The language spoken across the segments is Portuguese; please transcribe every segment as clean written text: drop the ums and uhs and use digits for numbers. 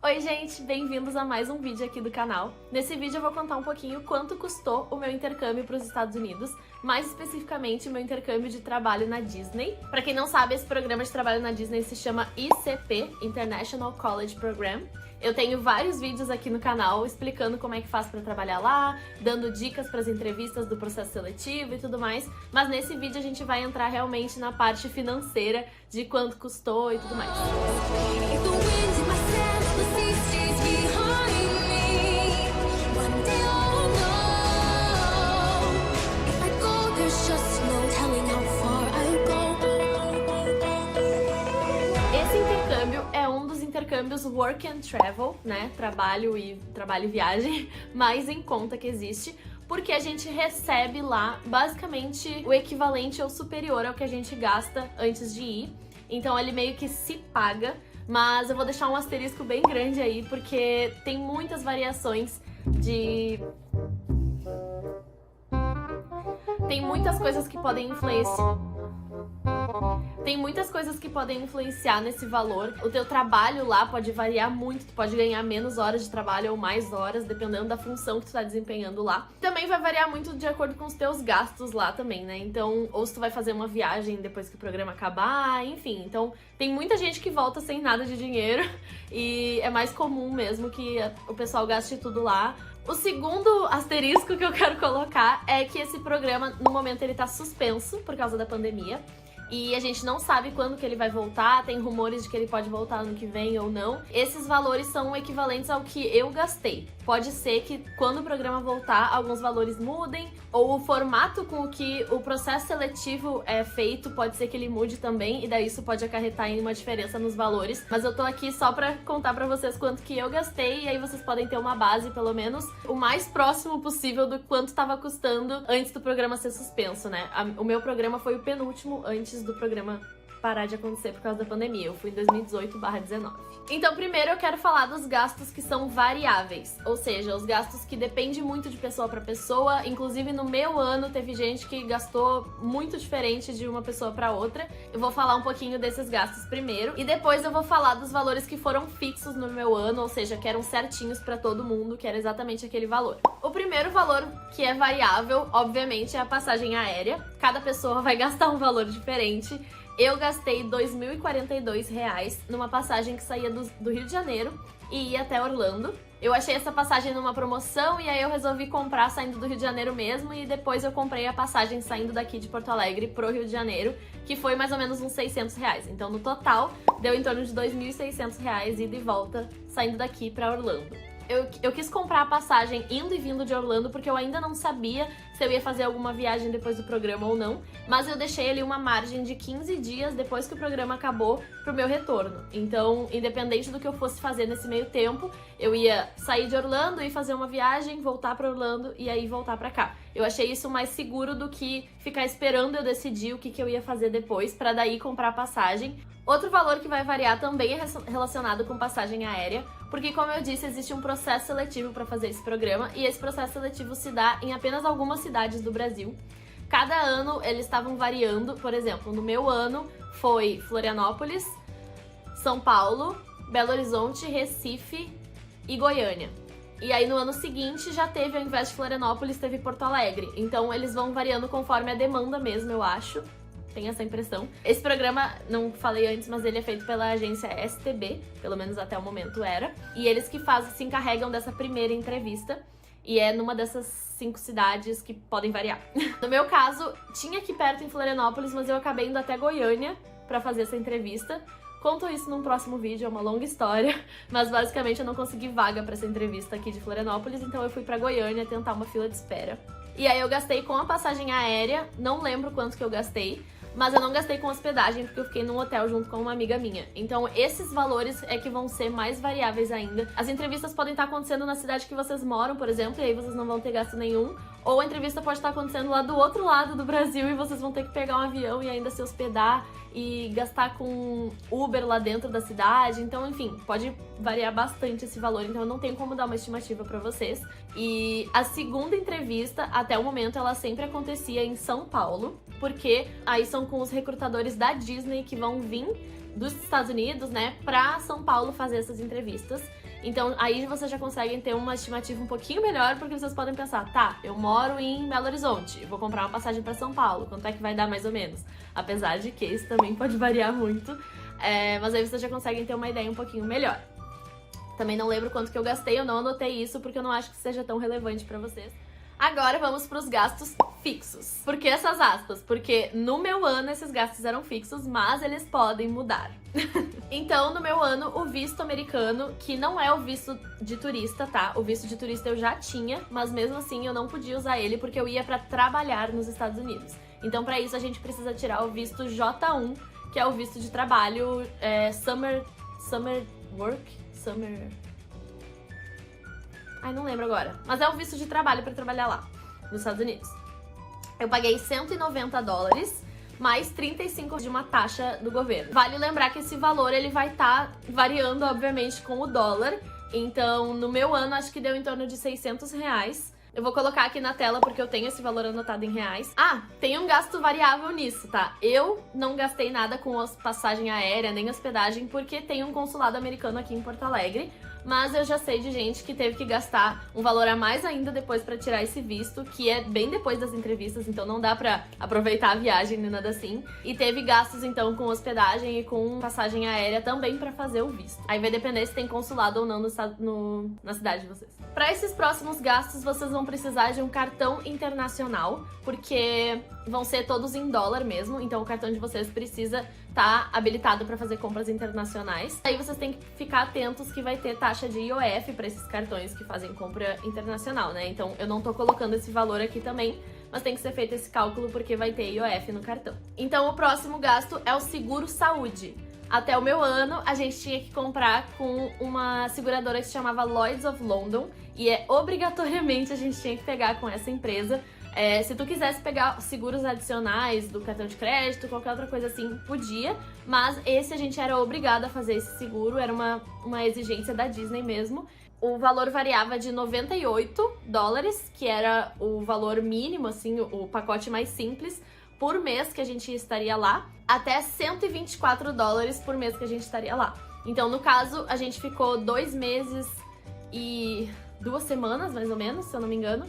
Oi gente, bem-vindos a mais um vídeo aqui do canal. Nesse vídeo eu vou contar um pouquinho quanto custou o meu intercâmbio para os Estados Unidos, mais especificamente o meu intercâmbio de trabalho na Disney. Para quem não sabe, esse programa de trabalho na Disney se chama ICP, International College Program. Eu tenho vários vídeos aqui no canal explicando como é que faz para trabalhar lá, dando dicas para as entrevistas do processo seletivo e tudo mais, mas nesse vídeo a gente vai entrar realmente na parte financeira de quanto custou e tudo mais. Esse intercâmbio é um dos intercâmbios Work and Travel, né? Trabalho e viagem, mais em conta que existe, porque a gente recebe lá basicamente o equivalente ou superior ao que a gente gasta antes de ir. Então ele meio que se paga, mas eu vou deixar um asterisco bem grande aí, porque tem muitas variações de... Tem muitas coisas que podem influenciar. Tem muitas coisas que podem influenciar nesse valor. O teu trabalho lá pode variar muito, tu pode ganhar menos horas de trabalho ou mais horas, dependendo da função que tu tá desempenhando lá. Também vai variar muito de acordo com os teus gastos lá também, né? Então, ou se tu vai fazer uma viagem depois que o programa acabar, enfim. Então, tem muita gente que volta sem nada de dinheiro e é mais comum mesmo que o pessoal gaste tudo lá. O segundo asterisco que eu quero colocar é que esse programa, no momento, ele tá suspenso por causa da pandemia. E a gente não sabe quando que ele vai voltar, tem rumores de que ele pode voltar ano que vem ou não. Esses valores são equivalentes ao que eu gastei. Pode ser que quando o programa voltar, alguns valores mudem, ou o formato com o que o processo seletivo é feito, pode ser que ele mude também, e daí isso pode acarretar em uma diferença nos valores. Mas eu tô aqui só pra contar pra vocês quanto que eu gastei, e aí vocês podem ter uma base, pelo menos, o mais próximo possível do quanto tava custando antes do programa ser suspenso, né? O meu programa foi o penúltimo antes do programa parar de acontecer por causa da pandemia. Eu fui em 2018/19. Então, primeiro eu quero falar dos gastos que são variáveis, ou seja, os gastos que dependem muito de pessoa para pessoa. Inclusive, no meu ano, teve gente que gastou muito diferente de uma pessoa para outra. Eu vou falar um pouquinho desses gastos primeiro, e depois eu vou falar dos valores que foram fixos no meu ano, ou seja, que eram certinhos para todo mundo, que era exatamente aquele valor. O primeiro valor que é variável, obviamente, é a passagem aérea. Cada pessoa vai gastar um valor diferente. Eu gastei R$ 2.042 numa passagem que saía do Rio de Janeiro e ia até Orlando. Eu achei essa passagem numa promoção e aí eu resolvi comprar saindo do Rio de Janeiro mesmo, e depois eu comprei a passagem saindo daqui de Porto Alegre pro Rio de Janeiro, que foi mais ou menos uns R$600. Então no total deu em torno de R$ 2.600 ida e volta saindo daqui pra Orlando. Eu quis comprar a passagem indo e vindo de Orlando porque eu ainda não sabia se eu ia fazer alguma viagem depois do programa ou não, mas eu deixei ali uma margem de 15 dias depois que o programa acabou pro meu retorno. Então, independente do que eu fosse fazer nesse meio tempo, eu ia sair de Orlando e fazer uma viagem, voltar pra Orlando e aí voltar pra cá. Eu achei isso mais seguro do que ficar esperando eu decidir o que eu ia fazer depois, pra daí comprar a passagem. Outro valor que vai variar também é relacionado com passagem aérea, porque, como eu disse, existe um processo seletivo para fazer esse programa, e esse processo seletivo se dá em apenas algumas cidades do Brasil. Cada ano eles estavam variando. Por exemplo, no meu ano foi Florianópolis, São Paulo, Belo Horizonte, Recife e Goiânia. E aí no ano seguinte já teve, ao invés de Florianópolis, teve Porto Alegre. Então eles vão variando conforme a demanda mesmo, eu acho. Tem essa impressão.Esse programa, não falei antes, mas ele é feito pela agência STB, pelo menos até o momento era. E eles que se encarregam dessa primeira entrevista. E é numa dessas 5 cidades que podem variar. No meu caso, tinha aqui perto em Florianópolis, mas eu acabei indo até Goiânia pra fazer essa entrevista. Conto isso num próximo vídeo, é uma longa história, mas basicamente eu não consegui vaga pra essa entrevista aqui de Florianópolis, então eu fui pra Goiânia tentar uma fila de espera. E aí eu gastei com a passagem aérea, não lembro quanto que eu gastei, mas eu não gastei com hospedagem porque eu fiquei num hotel junto com uma amiga minha. Então esses valores é que vão ser mais variáveis ainda. As entrevistas podem estar acontecendo na cidade que vocês moram, por exemplo, e aí vocês não vão ter gasto nenhum. Ou a entrevista pode estar acontecendo lá do outro lado do Brasil e vocês vão ter que pegar um avião e ainda se hospedar e gastar com Uber lá dentro da cidade. Então, enfim, pode variar bastante esse valor, então eu não tenho como dar uma estimativa pra vocês. E a segunda entrevista, até o momento, ela sempre acontecia em São Paulo, porque aí são com os recrutadores da Disney que vão vir dos Estados Unidos, né, pra São Paulo fazer essas entrevistas. Então, aí vocês já conseguem ter uma estimativa um pouquinho melhor, porque vocês podem pensar, tá, eu moro em Belo Horizonte, vou comprar uma passagem pra São Paulo, quanto é que vai dar mais ou menos? Apesar de que isso também pode variar muito, mas aí vocês já conseguem ter uma ideia um pouquinho melhor. Também não lembro quanto que eu gastei, eu não anotei isso, porque eu não acho que seja tão relevante pra vocês. Agora vamos para os gastos fixos. Por que essas aspas? Porque no meu ano esses gastos eram fixos, mas eles podem mudar. Então, no meu ano, o visto americano, que não é o visto de turista, tá? O visto de turista eu já tinha, mas mesmo assim eu não podia usar ele porque eu ia para trabalhar nos Estados Unidos. Então, para isso, a gente precisa tirar o visto J1, que é o visto de trabalho Summer Work? Ai, não lembro agora. Mas é o visto de trabalho pra trabalhar lá, nos Estados Unidos. Eu paguei $190, mais 35 de uma taxa do governo. Vale lembrar que esse valor, ele vai estar variando, obviamente, com o dólar. Então, no meu ano, acho que deu em torno de R$600. Eu vou colocar aqui na tela porque eu tenho esse valor anotado em reais. Ah, tem um gasto variável nisso, tá? Eu não gastei nada com passagem aérea, nem hospedagem, porque tem um consulado americano aqui em Porto Alegre. Mas eu já sei de gente que teve que gastar um valor a mais ainda depois pra tirar esse visto, que é bem depois das entrevistas, então não dá pra aproveitar a viagem nem nada assim. E teve gastos, então, com hospedagem e com passagem aérea também pra fazer o visto. Aí vai depender se tem consulado ou não na cidade de vocês. Pra esses próximos gastos, vocês vão precisar de um cartão internacional, porque vão ser todos em dólar mesmo, então o cartão de vocês precisa estar habilitado para fazer compras internacionais. Aí vocês têm que ficar atentos que vai ter taxa de IOF para esses cartões que fazem compra internacional, né? Então eu não tô colocando esse valor aqui também, mas tem que ser feito esse cálculo porque vai ter IOF no cartão. Então o próximo gasto é o seguro saúde. Até o meu ano, a gente tinha que comprar com uma seguradora que se chamava Lloyd's of London, e obrigatoriamente a gente tinha que pegar com essa empresa. Se tu quisesse pegar seguros adicionais do cartão de crédito, qualquer outra coisa assim, podia, mas esse a gente era obrigado a fazer esse seguro, era uma exigência da Disney mesmo. O valor variava de $98, que era o valor mínimo, assim, o pacote mais simples, por mês que a gente estaria lá, até $124 por mês que a gente estaria lá. Então, no caso, a gente ficou 2 meses e 2 semanas, mais ou menos, se eu não me engano.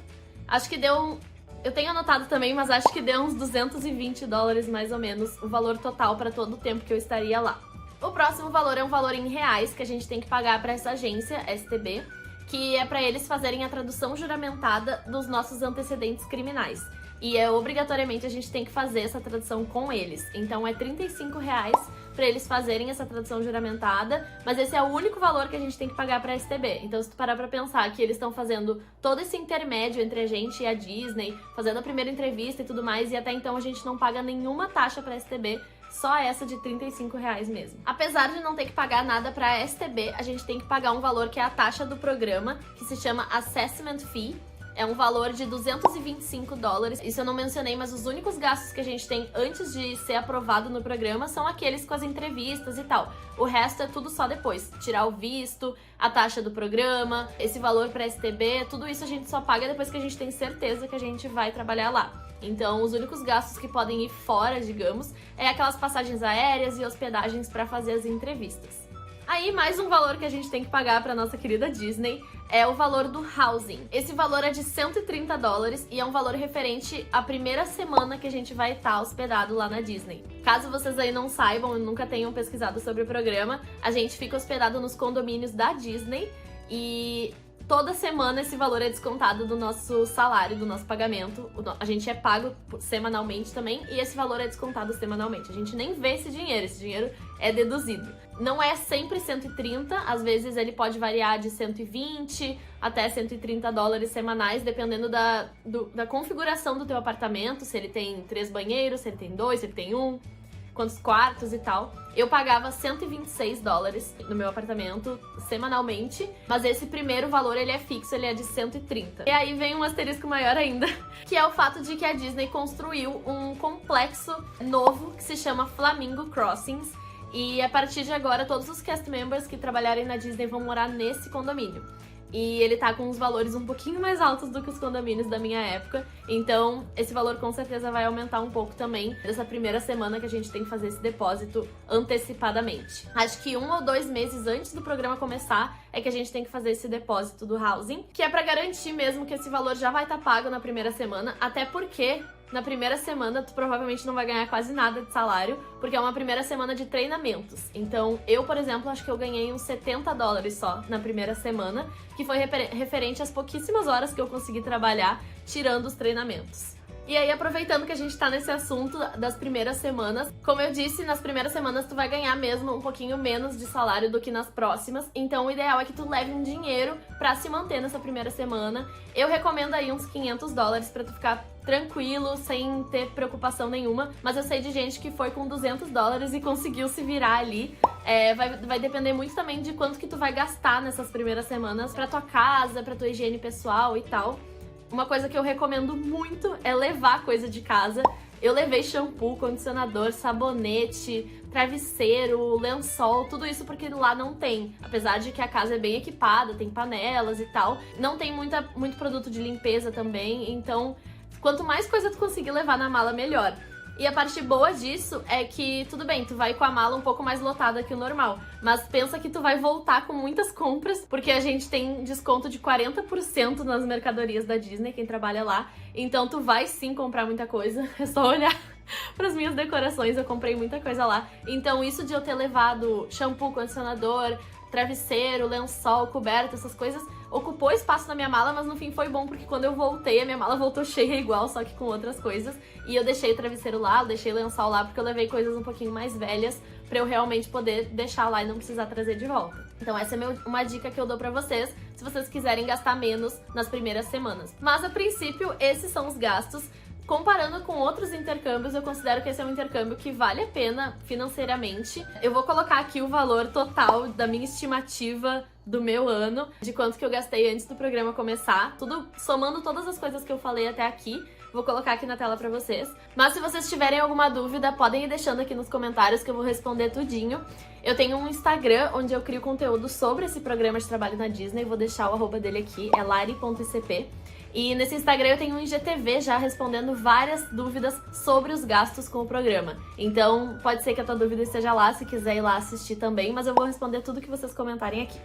Acho que deu... Eu tenho anotado também, mas acho que deu uns $220 mais ou menos o valor total para todo o tempo que eu estaria lá. O próximo valor é um valor em reais que a gente tem que pagar para essa agência, STB, que é para eles fazerem a tradução juramentada dos nossos antecedentes criminais. E obrigatoriamente a gente tem que fazer essa tradução com eles. Então é R$35 para eles fazerem essa tradução juramentada, mas esse é o único valor que a gente tem que pagar para a STB. Então se tu parar pra pensar que eles estão fazendo todo esse intermédio entre a gente e a Disney, fazendo a primeira entrevista e tudo mais, e até então a gente não paga nenhuma taxa para a STB, só essa de R$35 mesmo. Apesar de não ter que pagar nada para a STB, a gente tem que pagar um valor que é a taxa do programa, que se chama Assessment Fee. É um valor de $225. Isso eu não mencionei, mas os únicos gastos que a gente tem antes de ser aprovado no programa são aqueles com as entrevistas e tal. O resto é tudo só depois. Tirar o visto, a taxa do programa, esse valor para STB, tudo isso a gente só paga depois que a gente tem certeza que a gente vai trabalhar lá. Então, os únicos gastos que podem ir fora, digamos, é aquelas passagens aéreas e hospedagens para fazer as entrevistas. Aí, mais um valor que a gente tem que pagar para nossa querida Disney é o valor do housing. Esse valor é de $130 e é um valor referente à primeira semana que a gente vai estar hospedado lá na Disney. Caso vocês aí não saibam e nunca tenham pesquisado sobre o programa, a gente fica hospedado nos condomínios da Disney e toda semana esse valor é descontado do nosso salário, do nosso pagamento. A gente é pago semanalmente também e esse valor é descontado semanalmente. A gente nem vê esse dinheiro é deduzido. Não é sempre 130, às vezes ele pode variar de 120 até $130 semanais, dependendo da configuração do teu apartamento, se ele tem 3 banheiros, se ele tem 2, se ele tem 1, quantos quartos e tal. Eu pagava $126 no meu apartamento semanalmente, mas esse primeiro valor ele é fixo, ele é de 130. E aí vem um asterisco maior ainda, que é o fato de que a Disney construiu um complexo novo que se chama Flamingo Crossings, e a partir de agora todos os cast members que trabalharem na Disney vão morar nesse condomínio. e ele tá com uns valores um pouquinho mais altos do que os condomínios da minha época, então esse valor com certeza vai aumentar um pouco também dessa primeira semana que a gente tem que fazer esse depósito antecipadamente. Acho que 1 ou 2 meses antes do programa começar é que a gente tem que fazer esse depósito do housing, que é pra garantir mesmo que esse valor já vai estar pago na primeira semana, até porque na primeira semana tu provavelmente não vai ganhar quase nada de salário, porque é uma primeira semana de treinamentos. Então eu, por exemplo, acho que eu ganhei uns $70 só na primeira semana, que foi referente às pouquíssimas horas que eu consegui trabalhar tirando os treinamentos. E aí, aproveitando que a gente tá nesse assunto das primeiras semanas, como eu disse, nas primeiras semanas tu vai ganhar mesmo um pouquinho menos de salário do que nas próximas, então o ideal é que tu leve um dinheiro pra se manter nessa primeira semana. Eu recomendo aí uns $500 pra tu ficar tranquilo, sem ter preocupação nenhuma, mas eu sei de gente que foi com $200 e conseguiu se virar ali. Vai depender muito também de quanto que tu vai gastar nessas primeiras semanas pra tua casa, pra tua higiene pessoal e tal. Uma coisa que eu recomendo muito é levar coisa de casa. Eu levei shampoo, condicionador, sabonete, travesseiro, lençol, tudo isso porque lá não tem. Apesar de que a casa é bem equipada, tem panelas e tal, não tem muito produto de limpeza também, então quanto mais coisa tu conseguir levar na mala, melhor. E a parte boa disso é que, tudo bem, tu vai com a mala um pouco mais lotada que o normal, mas pensa que tu vai voltar com muitas compras, porque a gente tem desconto de 40% nas mercadorias da Disney, quem trabalha lá, então tu vai sim comprar muita coisa, é só olhar para as minhas decorações, eu comprei muita coisa lá. Então isso de eu ter levado shampoo, condicionador, travesseiro, lençol, coberta, essas coisas, ocupou espaço na minha mala, mas no fim foi bom, porque quando eu voltei, a minha mala voltou cheia igual, só que com outras coisas. E eu deixei o travesseiro lá, eu deixei o lençol lá, porque eu levei coisas um pouquinho mais velhas pra eu realmente poder deixar lá e não precisar trazer de volta. Então essa é uma dica que eu dou pra vocês, se vocês quiserem gastar menos nas primeiras semanas. Mas a princípio, esses são os gastos. Comparando com outros intercâmbios, eu considero que esse é um intercâmbio que vale a pena financeiramente. Eu vou colocar aqui o valor total da minha estimativa do meu ano, de quanto que eu gastei antes do programa começar, tudo somando todas as coisas que eu falei até aqui. Vou colocar aqui na tela pra vocês. Mas se vocês tiverem alguma dúvida, podem ir deixando aqui nos comentários que eu vou responder tudinho. Eu tenho um Instagram onde eu crio conteúdo sobre esse programa de trabalho na Disney, vou deixar o arroba dele aqui, é lari.icp. E nesse Instagram eu tenho um IGTV já respondendo várias dúvidas sobre os gastos com o programa. Então pode ser que a tua dúvida esteja lá, se quiser ir lá assistir também, mas eu vou responder tudo que vocês comentarem aqui.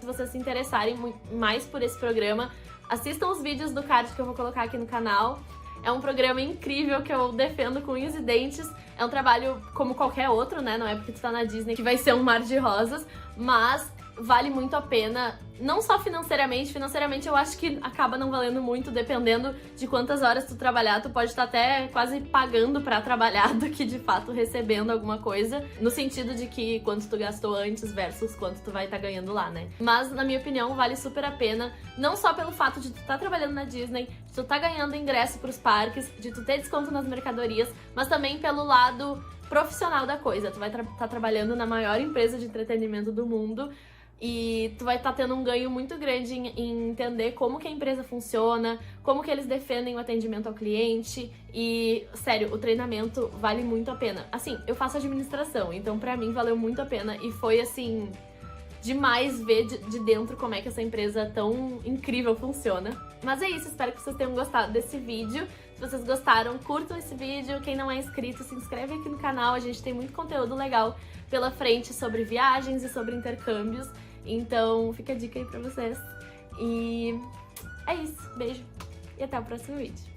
Se vocês se interessarem mais por esse programa, assistam os vídeos do card que eu vou colocar aqui no canal. É um programa incrível que eu defendo com unhas e dentes. É um trabalho como qualquer outro, né? Não é porque tu tá na Disney que vai ser um mar de rosas, mas vale muito a pena, não só financeiramente. Financeiramente eu acho que acaba não valendo muito, dependendo de quantas horas tu trabalhar, tu pode estar até quase pagando pra trabalhar do que de fato recebendo alguma coisa, no sentido de que quanto tu gastou antes versus quanto tu vai estar ganhando lá, né? Mas, na minha opinião, vale super a pena, não só pelo fato de tu estar trabalhando na Disney, de tu estar ganhando ingresso pros parques, de tu ter desconto nas mercadorias, mas também pelo lado profissional da coisa. Tu vai estar trabalhando na maior empresa de entretenimento do mundo, e tu vai estar tendo um ganho muito grande em entender como que a empresa funciona, como que eles defendem o atendimento ao cliente. E, sério, o treinamento vale muito a pena. Assim, eu faço administração, então pra mim valeu muito a pena. E foi, assim, demais ver de dentro como é que essa empresa tão incrível funciona. Mas é isso, espero que vocês tenham gostado desse vídeo. Se vocês gostaram, curtam esse vídeo. Quem não é inscrito, se inscreve aqui no canal. A gente tem muito conteúdo legal pela frente sobre viagens e sobre intercâmbios. Então fica a dica aí pra vocês. E é isso. Beijo e até o próximo vídeo.